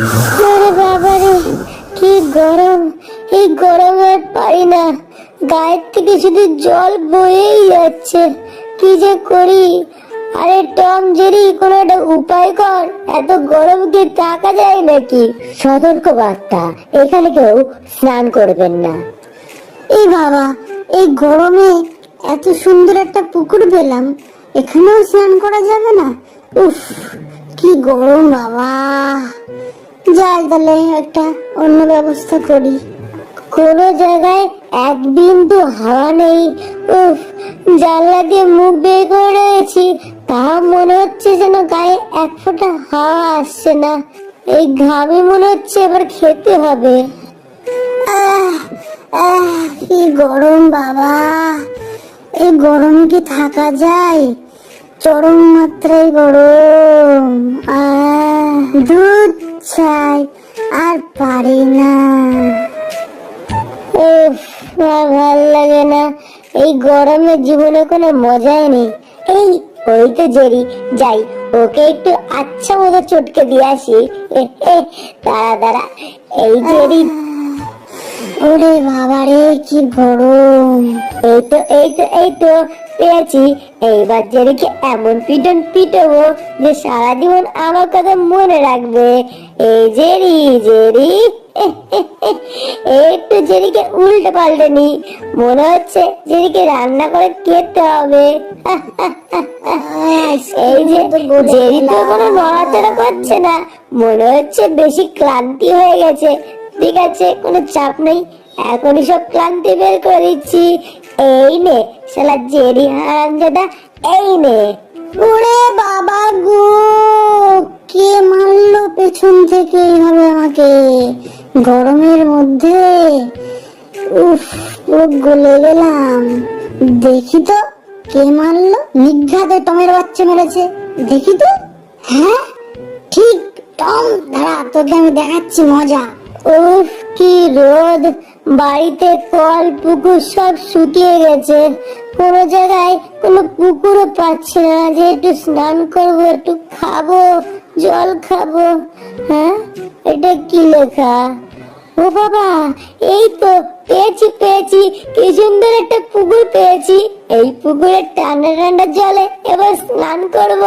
আরে বাবারে, কি গরম! এই গরমে পারি না, গায়ের থেকে শুধু জল বয়েই যাচ্ছে। কি যে করি! আরে টম জেরি, কোনো একটা উপায় কর, এত গরম কি থাকা যায় নাকি? সতর্ক বার্তা, এখানে কেউ স্নান করবেন না। এই বাবা, এই গরমে এত সুন্দর একটা পুকুর পেলাম, এখানেও স্নান করা যাবে না? উফ, কি গরম বাবা! যাই তাহলে একটা অন্য ব্যবস্থা করি। কোনো জায়গায় এক বিন্দু হাওয়া নেই। উফ, জানলা দিয়ে মুখ বের করে রয়েছি, তা মনে হচ্ছে যেন গায়ে এক ফোঁটা হাওয়া আসছে না। এই ঘামে মনে হচ্ছে এবার খেতে হবে। আহ আহ, কি গরম বাবা! এই গরম কি থাকা যায়? চরম মাত্রায় গরম। দুধ চাই, আর পারি না। উফ, আর ভাল লাগে না। এই গরমে জীবনে কোনো মজাই নেই। ওই তো জেরি, যাই ওকে একটু আচ্ছা মতো চটকে দিয়ে আসি। দাঁড়া দাঁড়া, এই জেরি। ওরে বাবারে, কি গরম! এই তো পেয়েছি। এইবার জেরিকে এমন পিটন পিটবো যে সারা জীবন আমার কথা মনে রাখবে। এই জেরি জেরি, একটু জেরিকে উল্টে পাল্টে নি, মনে হচ্ছে জেরিকে রান্না করে খেতে হবে। এই যে জেরি তো কোনো নড়াচড়া করছে না, মনে হচ্ছে বেশি ক্লান্তি হয়ে গেছে। ঠিক আছে, কোনো চাপ নেই, এখনই সব ক্লান্তি বের করে দিচ্ছি। এই নে শালা জেরি হারামজাদা, এই নে। ওরে বাবা গো, কে মারলো পেছন থেকে এইভাবে আমাকে গরমের মধ্যে? উফ, পুরো গলে গেলাম। দেখি তো কে মারলো। নিঘাতে টমের বাচ্চা মেরেছে, দেখি তো। হ্যাঁ ঠিক, টম। দাঁড়া, তোকে আমি দেখাচ্ছি মজা। উফ, কি রোদ! বাড়িতে কল পুকুর সব শুকিয়ে গেছে, কোনো জায়গায় কোনো পুকুরও পাচ্ছি না যে একটু স্নান করবো, একটু খাবো, জল খাবো। হ্যাঁ, এটা কি লেখা? ও বাবা, এই তো পেয়েছি পেয়েছি, কি সুন্দর একটা পুকুর পেয়েছি। এই পুকুরের ঠান্ডা ঠান্ডা জলে এবার স্নান করব।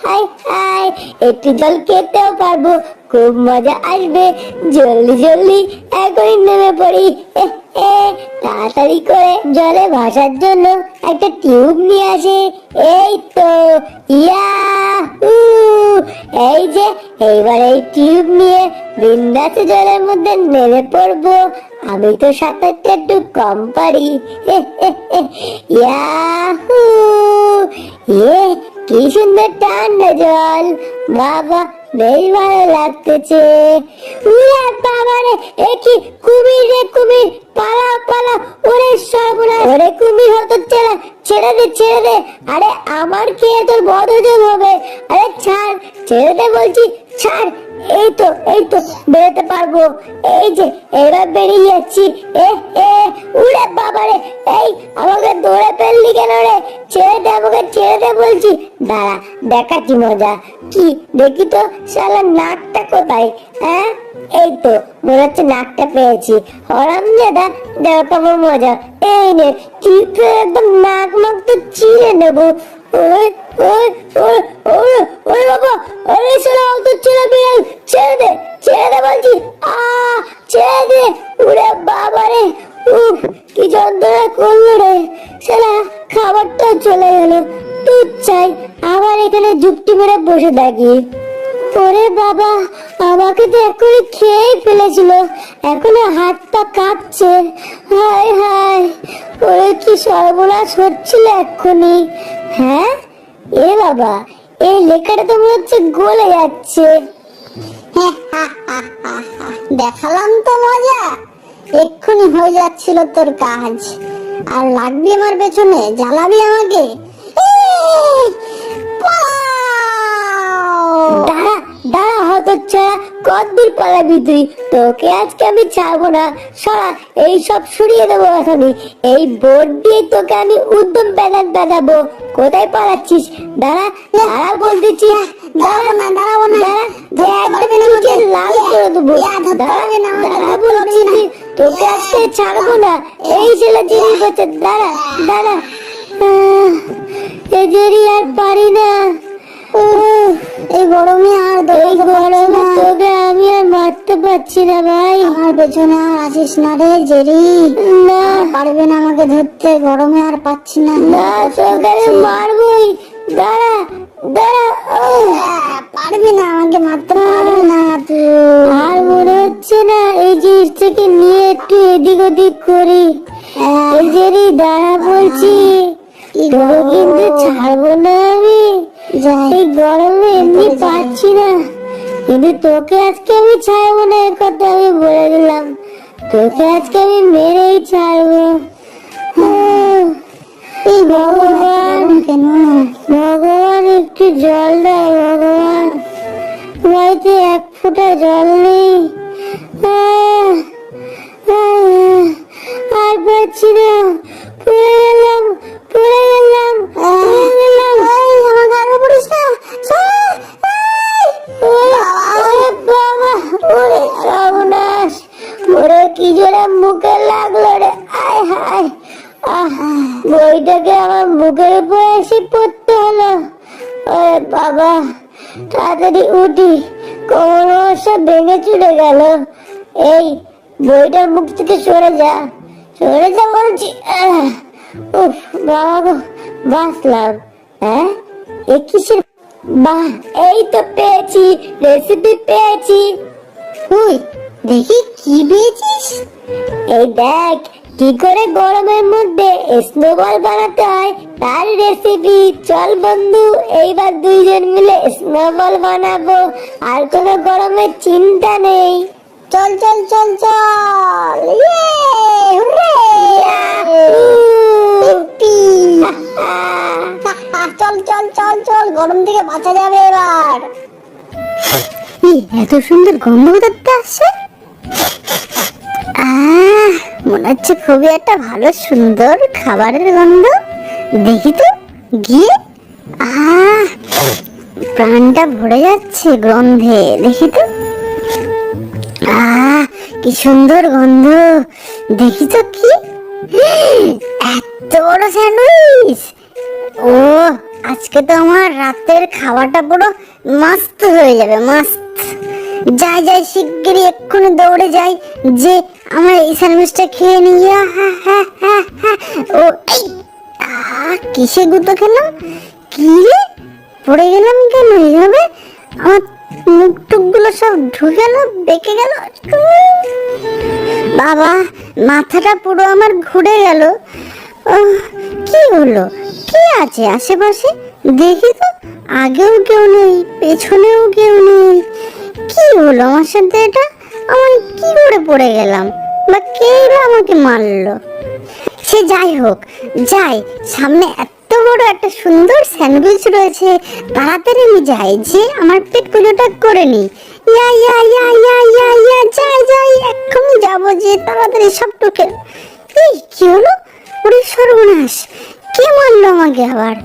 হাই হাই, একটু জল খেতেও পারবো, খুব মজা আসবে। জলদি জলদি এখনই নেমে পড়ি। তাড়াতাড়ি করে জলে ভাসার জন্য একটা টিউব নিয়ে আসে। এই তো, ইয়াহু! এই যে এইবার এই টিউব নিয়ে বিন্দাসে জলের মধ্যে নেমে পড়বো। আমি তো সাঁতারটা একটু কম পারি। ইয়াহু! কি সুন্দর ঠান্ডা জল, বাবা বেশ ভালো লাগতেছে। উড়ে বাবারে, কি কুমির রে কুমির, পালা পালা! ওরে সর্বনাশ! ওরে কুমির হতচ্ছাড়া, ছেড়ে দে ছেড়ে দে! আরে আমার খেয়ে তোর বদহজম হবে। আরে ছাড়, ছেড়ে দে বলছি, ছাড়। এই তো বেরোতে পারবো। এই যে এবার বেরিয়ে যাচ্ছি। উড়ে বাবারে, এই আমাকে দৌড়ে ফেললি কেন রে? ছেড়ে দে আমাকে, ছেড়ে দে বলছি। দাঁড়া, দেখাচ্ছি মজা। কি দেখি তো, শালা নাকটা কোথায়? হ্যাঁ, এই তো মনে হচ্ছে নাকটা পেয়েছি। হরামজাদা, দেখাবো মজা। এই নে, চিপে একদম নাক মাক তো চিড়ে নেবো। ওই ওই ওই ওই ওই বাবা, আরে শালা অত ছেড়ে বিড়াল, ছেড়ে দে বলছি। ছেড়ে দে! উড়ে বাবারে, উফ, কি যন্ত্রণা করলো রে! শালা খাবারটা চলে গেল। দুধ চাই, আবার এখানে যুক্তি মেরে বসে থাকি। ওরে বাবা, আমাকে তো এখনই খেয়ে ফেলেছিল, এখনো হাত পা কাঁপছে। হায় হায়, ওরে কি সর্বনাশ হচ্ছিল এক্ষুনি! হ্যাঁ, এ বাবা, এই লেখাটা তো মনে হচ্ছে গলে যাচ্ছে। দেখালাম তো মজা, এক্ষুনি হয়ে যাচ্ছিল তোর কাজ। আর লাগবি আমার পেছনে, জ্বালাবি আমাকে। দাঁড়া দাঁড়া হতচ্ছাড়া, কতদূর পালাবি তুই? তোকে আজকে আমি ছাড়বো না, সরা! এই সব সরিয়ে দেবো এখনই। এই বোর্ড দিয়ে তোকে আমি উদ্যম ব্যানার বাঁধাবো। কোথায় পালাচ্ছিস? দাঁড়া দাঁড়া বলতেছি। দাঁড়াবো না, দাঁড়াবো না, দাঁড়া, লাল করে দেবো। দাঁড়া বলছি, তোকে আজকে ছাড়বো না। এই ছেলে জেরি করছে, দাঁড়া দাঁড়া। এই জেরি আর পারি না, এই গরমে তোকে আমি আর মারতে পারছি না ভাই। আমার পেছনে আর আসিস না রে জেরি, না পারবে না আমাকে ধরতে, গরমে আর পাচ্ছি না। না তোকে মারবই, দাঁড়া দাঁড়া। পারবি না আমাকে মারতে, পারবি না তুই। আর মনে হচ্ছে না এই জিনিসটাকে নিয়ে একটু এদিক ওদিক করি। এই জেরি দাঁড়া বলছি, তোকে কিন্তু ছাড়বো না আমি। এই গরমে এমনি পাচ্ছি না, কিন্তু তোকে আজকে আমি ছাড়বো না, এর কথা আমি বলে দিলাম। তোকে আজকে আমি মেরেই ছাড়বো। এই ভগবান, কেন ভগবান একটু জল দাও ভগবান, বাড়িতে এক ফোঁটা জল নেই। আর পাচ্ছি না, পড়ে গেলাম পড়ে গেলাম পড়ে গেলাম। আমার গায়ে পড়িস না। বাবা ওরে সর্বনাশ, ওরে কি জোরে মুখে লাগলো রে। আয় হায়, বইটাকে আমার মুখের উপর এসে পড়তে হলো। ওরে বাবা, তাড়াতাড়ি উঠি, কোমর সব ভেঙে চুরে গেল। এই বইটার মুখ থেকে সরে যা, সরে যা বলছি। উফ বাবা গো, বাঁচলাম। হ্যাঁ এ কিসের, বাহ এই তো পেয়েছি, রেসিপি পেয়েছি। তুই দেখি কি পেয়েছিস। এই দেখ কি করে গরমের মধ্যে স্নোবল বানাতে হয় তার রেসিপি। চল বন্ধু, এইবার দুইজন মিলে স্নোবল বানাবো, আর কোনো গরমের চিন্তা নেই। চল চল চল চল, হুররে! ইপ্পি! চল চল চল চল, গরম থেকে বাঁচা যাবে এবার। এত সুন্দর গন্ধ করতে আসছে, মনে হচ্ছে খুবই একটা ভালো সুন্দর খাবারের গন্ধ। দেখি তো গিয়ে, প্রাণটা ভরে যাচ্ছে গন্ধে। দেখি তো, কি সুন্দর গন্ধ। দেখি তো কি, এত বড় স্যান্ডউইচ। ও আজকে তো আমার রাতের খাওয়াটা পুরো মস্ত হয়ে যাবে, মস্ত। যাই যাই শিগগিরই এক্ষুনি দৌড়ে যাই, যে আমার এই স্যান্ডউইচটা খেয়ে নিই। ও কিসে গুঁতো খেলাম, কি রে পড়ে গেলাম কেন এইভাবে? আমার মুখ টুক গুলো সব ঢুকে গেল, বেঁকে গেল। বাবা, মাথাটা পুরো আমার ঘুরে গেল। কি হলো, কি আছে আশেপাশে? দেখি তো, আগেও কেউ নেই, পেছনেও কেউ নেই। কি হলো আমার সাথে এটা? আমি কি করে পড়ে গেলাম, বা কে আমাকে মারলো? সে যাই হোক, যাই, সামনে এত বড় একটা সুন্দর স্যান্ডউইচ রয়েছে, তাড়াতাড়ি আমি যাই, যে আমার পেট পুজোটা করে নি। ইয়া ইয়া ইয়া ইয়া ইয়া ইয়া, যাই যাই, এক্ষুনি যাবো, যে তাড়াতাড়ি সব টুকে। এই কি হলো, ওরে সর্বনাশ, কে মারলো আমাকে আবার?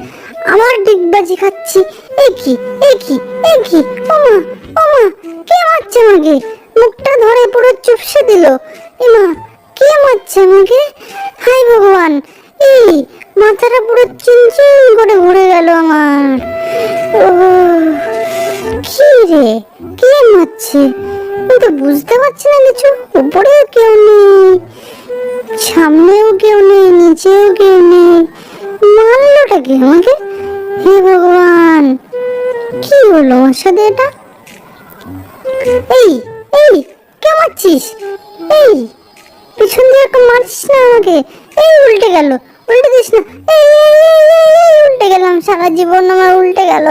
আমার ডিগবাজি খাচ্ছি। এ কি এ কি এ কি, ওমা ওমা, কে মারছে আমাকে? মুখটা ধরে পুরো চুপসে দিল। এমা, কে মারছে আমাকে? হাই ভগবান, এই মাথাটা পুরো চিনচিন করে ঘুরে গেল আমার। ও কি রে, কে মারছে? আমি তো বুঝতে পারছি না কিছু। উপরেও কেউ নেই, সামনেও কেউ নেই, নিচেও কেউ নেই। মারলোটা কি আমাকে? হে ভগবান, কি হলো আমার সাথে এটা? এই এই, কে মারছিস? এই পিছন দিয়ে একটু মারছিস না আমাকে? এই উল্টে গেল, উল্টে দিস না। এই উল্টে গেলাম, সারা জীবন আমার উল্টে গেল।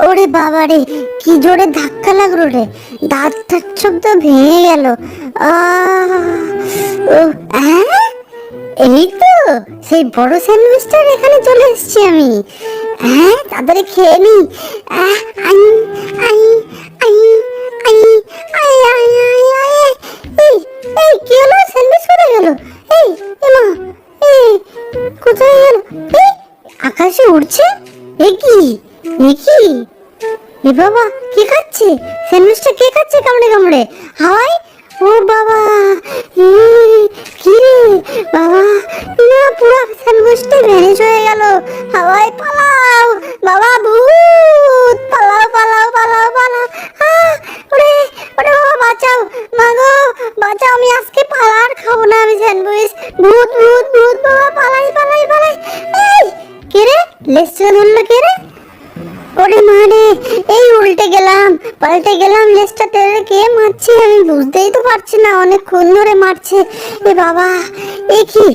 ওরে বাবা রে, কি জোরে ধাক্কা লাগলো রে, দাঁত টাত সব তো ভেঙে গেল। এই তো সেই বড় স্যান্ডউইচটার এখানে চলে এসেছি আমি। তাড়াতাড়ি খেয়ে নি। এই কি হলো, স্যান্ডউইচ পড়ে গেল। এই এমা, এই কোথায় গেল? এই আকাশে উড়ছে, এ কি এ বাবা, কি খাচ্ছে? স্যান্ডউইচটা কে খাচ্ছে কামড়ে কামড়ে? হাই, ও বাবা, ই, কি রে বাবা, না পুরো স্যান্ডউইচটা ভ্যানিশ হয়ে গেল। হাওয়াই পালাও বাবা, ভূত, পালাও পালাও পালাও পালাও। ওরে ওরে বাবা, বাঁচাও, মাগো বাঁচাও, আমি আজকে পালার খাবো না আমি স্যান্ডউইচ। ভূত ভূত ভূত বাবা, পালাই পালাই পালাই। এই কে রে, লেসটা ধরলো কে রে? ওরে মারে, এই উল্টে গেলাম পাল্টে গেলাম, লেজটা টেনে কে মারছে আমি বুঝতেই তো পারছি না, অনেকক্ষণ ধরে মারছে। এ বাবা, এ কি,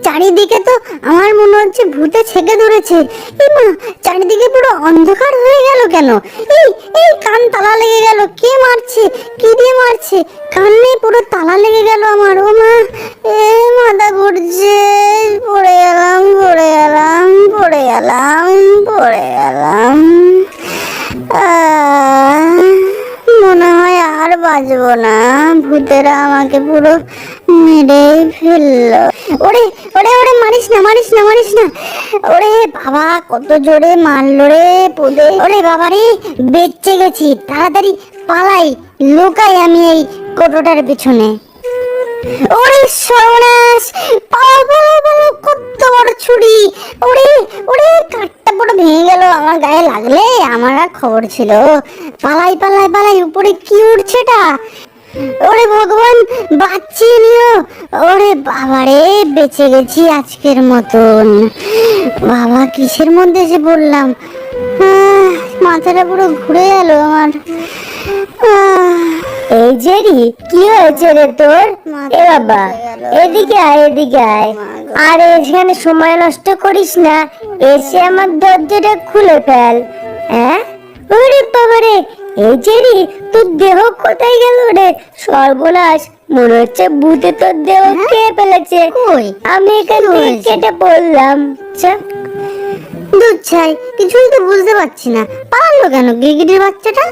চারিদিকে তো আমার মনে হচ্ছে ভূতে ছেকে ধরেছে। এই মা, চারিদিকে পুরো অন্ধকার হয়ে গেল কেন? এই এই কান তালা লেগে গেল, কে মারছে, কি দিয়ে মারছে? কানে পুরো তালা লেগে গেল আমার। ও মা, এ মাথা ঘুরছে, পড়ে গেলাম পড়ে গেলাম পড়ে গেলাম পড়ে গেলাম। মনে হয় আর বাঁচবো না, ভূতেরা আমাকে পুরো মেরেই ফেললো। ওরে ওরে ওরে, মারিস না মারিস না মারিস না। ওরে বাবা, কত জোরে মারলো রে পুদে। ওরে বাবা রে, বেঁচে গেছি, তাড়াতাড়ি পালাই, লুকাই আমি এই কোটোটার পিছনে। ওরে সর্বনাশ, পালাও পালাও পালাও, কত বড় ছুরি! ওরে ওরে, কাঠটা পুরো ভেঙে গেল, আমার গায়ে লাগলে আমার আর খবর ছিল। পালাই পালাই পালাই, উপরে কি উঠছে এটা? ওরে ভগবান, বাঁচিয়ে নিও। ওরে বাবারে, বেঁচে গেছি আজকের মতন। বাবা, কিসের মধ্যে এসে পড়লাম? মাথাটা পুরো ঘুরে গেল আমার। এই জেরি, কি হয়েছে রে তোর? এ বাবা, এদিকে আয় এদিকে আয়। আর এখানে সময় নষ্ট করিস না, এসে আমার দরজাটা খুলে ফেল। হ্যাঁ, ওরে বাবা রে, এই জেরি, তোর দেহ কোথায় গেল রে? সর্বনাশ, মনে হচ্ছে ভূতে তোর দেহ খেয়ে ফেলেছে। আমি এখান থেকে কেটে পড়লাম। দুধ ছাই, কিছুই তো বুঝতে পারছি না, পারলো কেন গিরগিটির বাচ্চাটা?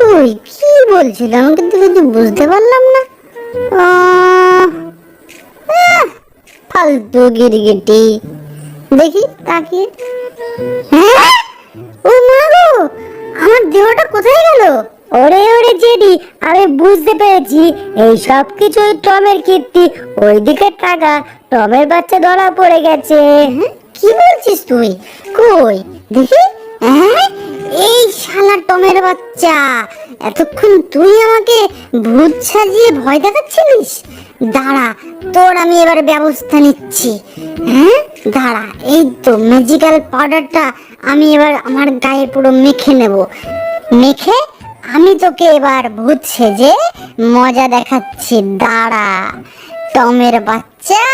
ওই কি বলছিল আমি কিন্তু কিছু বুঝতে পারলাম না। ফালতু গিরগিটি, দেখি তাকিয়ে। হ্যাঁ, ও মা গো, আমার দেহটা কোথায় গেল? ওরে ওরে জেডি, আমি বুঝতে পেরেছি, এই সব কিছুই টমের কীর্তি। ওইদিকে টাকা, টমের বাচ্চা ধরা পড়ে গেছে। কি বলছিস তুই? কই দেখি। এই শালা টমের বাচ্চা, এতক্ষণ তুই আমাকে ভূত সাজিয়ে ভয় দেখাচ্ছিলিস? দাঁড়া, তোর আমি এবার ব্যবস্থা নিচ্ছি। দাঁড়া, এই তো ম্যাজিক্যাল পাউডারটা আমি এবার আমার গায়ে পুরো মেখে নেব। মেখে আমি তোকে এবার ভূত সেজে মজা দেখাচ্ছি। দাঁড়া টমের বাচ্চা,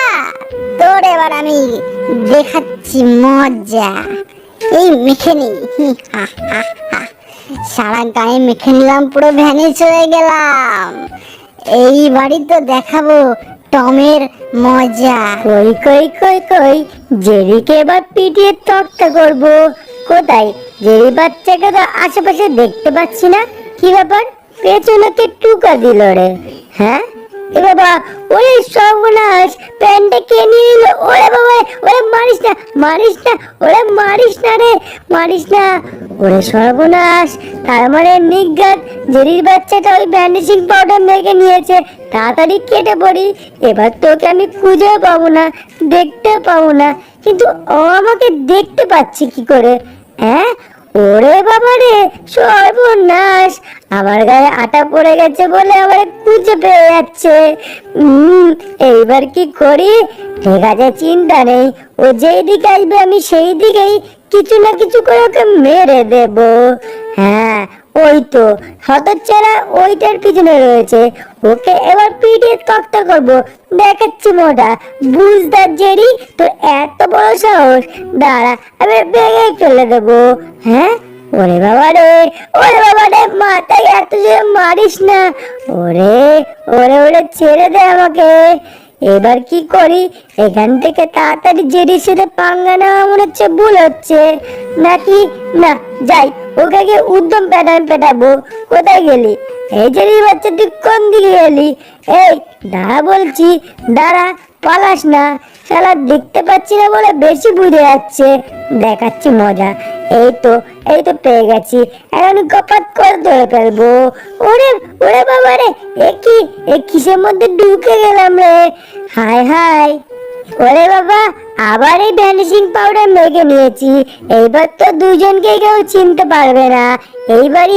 তোর এবার আমি দেখাচ্ছি মজা। এই মেখে নি, সারা গায়ে মেখে নিলাম, পুরো ভ্যানিশ হয়ে গেলাম। এইবারই তো দেখাবো টমের মজা। কই কই কই কই, জেরিকে এবার পিটিয়ে তক্তা করবো। কোথায় জেরি বাচ্চাকে তো আশেপাশে দেখতে পাচ্ছি না। কি ব্যাপার, পেছনেতে টুকা দিল রে? হ্যাঁ, এ বাবা, ওরে সর্বনাশ, প্যান্টটা কে নিয়ে নিল? ওরে বাবা, ওরে মারিস না মারিস না, ওরে মারিস না রে, মারিস না। ওরে সর্বনাশ, তার মানে নিজ্ঞাত জেরির বাচ্চাটা ওই ভ্যানিশিং পাউডার মেখে নিয়েছে। তাড়াতাড়ি কেটে পড়ি, এবার তোকে আমি খুঁজেও পাবো না, দেখতে পাবো না। কিন্তু ও আমাকে দেখতে পাচ্ছে কি করে? হ্যাঁ, ওরে বাবা রে, সর্বনাশ, আমার গায়ে আটা পড়ে গেছে বলে আমার খুঁজে পেয়ে যাচ্ছে। এইবার কি করি? ঠিক আছে, চিন্তা নেই, ও যেই দিকে আসবে আমি সেই দিকেই কিছু না কিছু করে ওকে মেরে দেব। হ্যাঁ, ওই তো হতচ্ছাড়া ওইটার পিছনে রয়েছে, ওকে এবার পিঠে তক্তা করবো। দেখাচ্ছি মোটা বুঝদার জেরি, তোর এত বড় সাহস! দাঁড়া, আমি ভেঙে ফেলে দেবো। হ্যাঁ, ওরে বাবা রে, ওরে বাবা রে, মাথায় এত জোরে মারিস না। ওরে ওরে ওরে, ছেড়ে দে আমাকে। এবার কি করি? এখান থেকে তাড়াতাড়ি জেরির সাথে পাঙ্গা নেওয়া মনে হচ্ছে ভুল হচ্ছে নাকি। না, যাই, ওকে গিয়ে উদ্যম পেটাবো। কোথায় গেলি? এই জেরির বাচ্চা, তুই কোন দিকে গেলি? এই দাঁড়া বলছি, দাঁড়া, পালাস না। শালা দেখতে পাচ্ছি না বলে বেশি বুঝে যাচ্ছে। দেখাচ্ছি মজা। এই তো পেয়ে গেছি। এখন কপাত করে ধরে ফেলবো। ওরে ওরে বাবা রে, এ কিসের মধ্যে ঢুকে গেলাম রে। হায় হায়, ওরে বাবা, আবার এই ভ্যানিশিং পাউডার মেখে নিয়েছি। এইবার তো দুজনকে কেউ চিনতে পারবে না। এইবারই